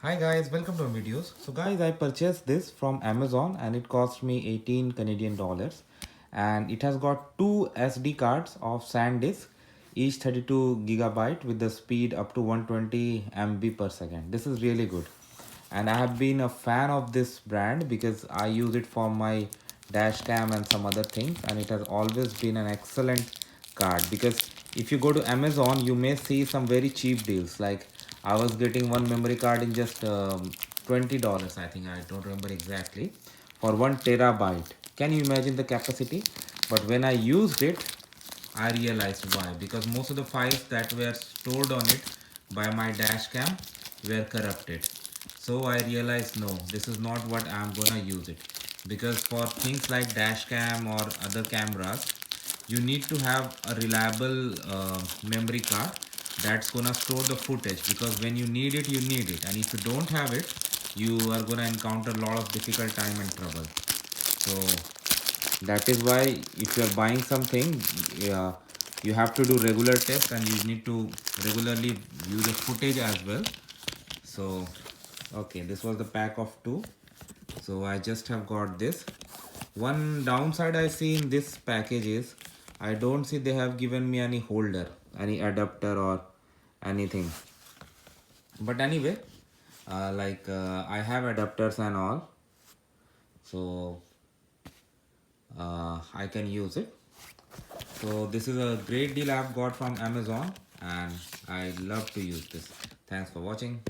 Hi guys, welcome to our videos. So guys, I purchased this from Amazon and it cost me 18 Canadian dollars, and it has got two SD cards of Sandisk, each 32 gigabyte with the speed up to 120 MB per second. This is really good, and I have been a fan of this brand because I use it for my dash cam and some other things, and it has always been an excellent card. Because if you go to Amazon, you may see some very cheap deals. Like I was getting one memory card in just $20, I think, I don't remember exactly, for 1 terabyte. Can you imagine the capacity? But when I used it, I realized why. Because most of the files that were stored on it by my dash cam were corrupted. So I realized, no, this is not what I'm gonna use it. Because for things like dash cam or other cameras, you need to have a reliable memory card that's gonna store the footage, because when you need it, you need it, and if you don't have it, you are gonna encounter a lot of difficult time and trouble. So that is why if you are buying something, you have to do regular tests, and you need to regularly view the footage as well. So okay, this was the pack of two. So I just have got this. One downside I see in this package is I don't see they have given me any holder, any adapter or anything. But anyway, I have adapters and all, so I can use it. So this is a great deal I've got from Amazon, and I love to use this. Thanks for watching.